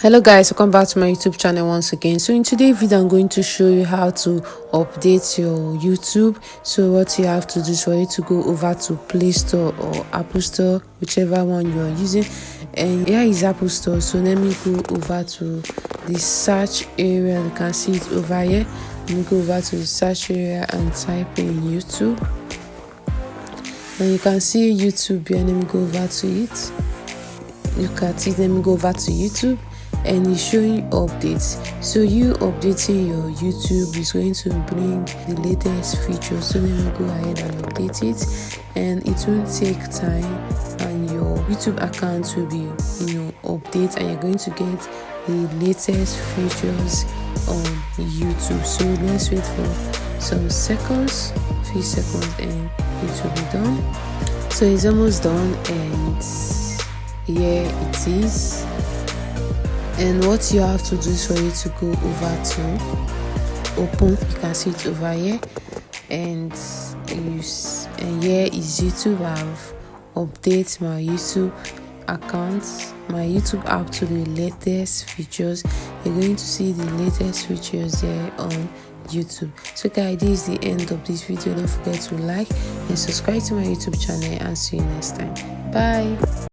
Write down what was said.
Hello guys, welcome back to my YouTube channel once again. So in today's video I'm going to show you how to update your YouTube. So what you have to do is for you to go over to Play Store or Apple Store, whichever one you are using. And here is Apple Store. So let me go over to the search area. You can see it over here. Let me go over to the search area and type in YouTube. And you can see YouTube here. Let me go over to it. Look at it. Let me go over to YouTube. And it's showing updates. So you updating your YouTube is going to bring the latest features. So let me go ahead and update it, and it won't take time, and your YouTube account will be update, and you're going to get the latest features on YouTube. So let's wait for some seconds, few seconds, and it will be done. So it's almost done, and here it is. And what you have to do is for you to go over to open. You can see it over here, and here is YouTube. I've updated my YouTube account, my YouTube app to the latest features. You're going to see the latest features there on YouTube. So guys, this is the end of this video. Don't forget to like and subscribe to my YouTube channel, and see you next time. Bye.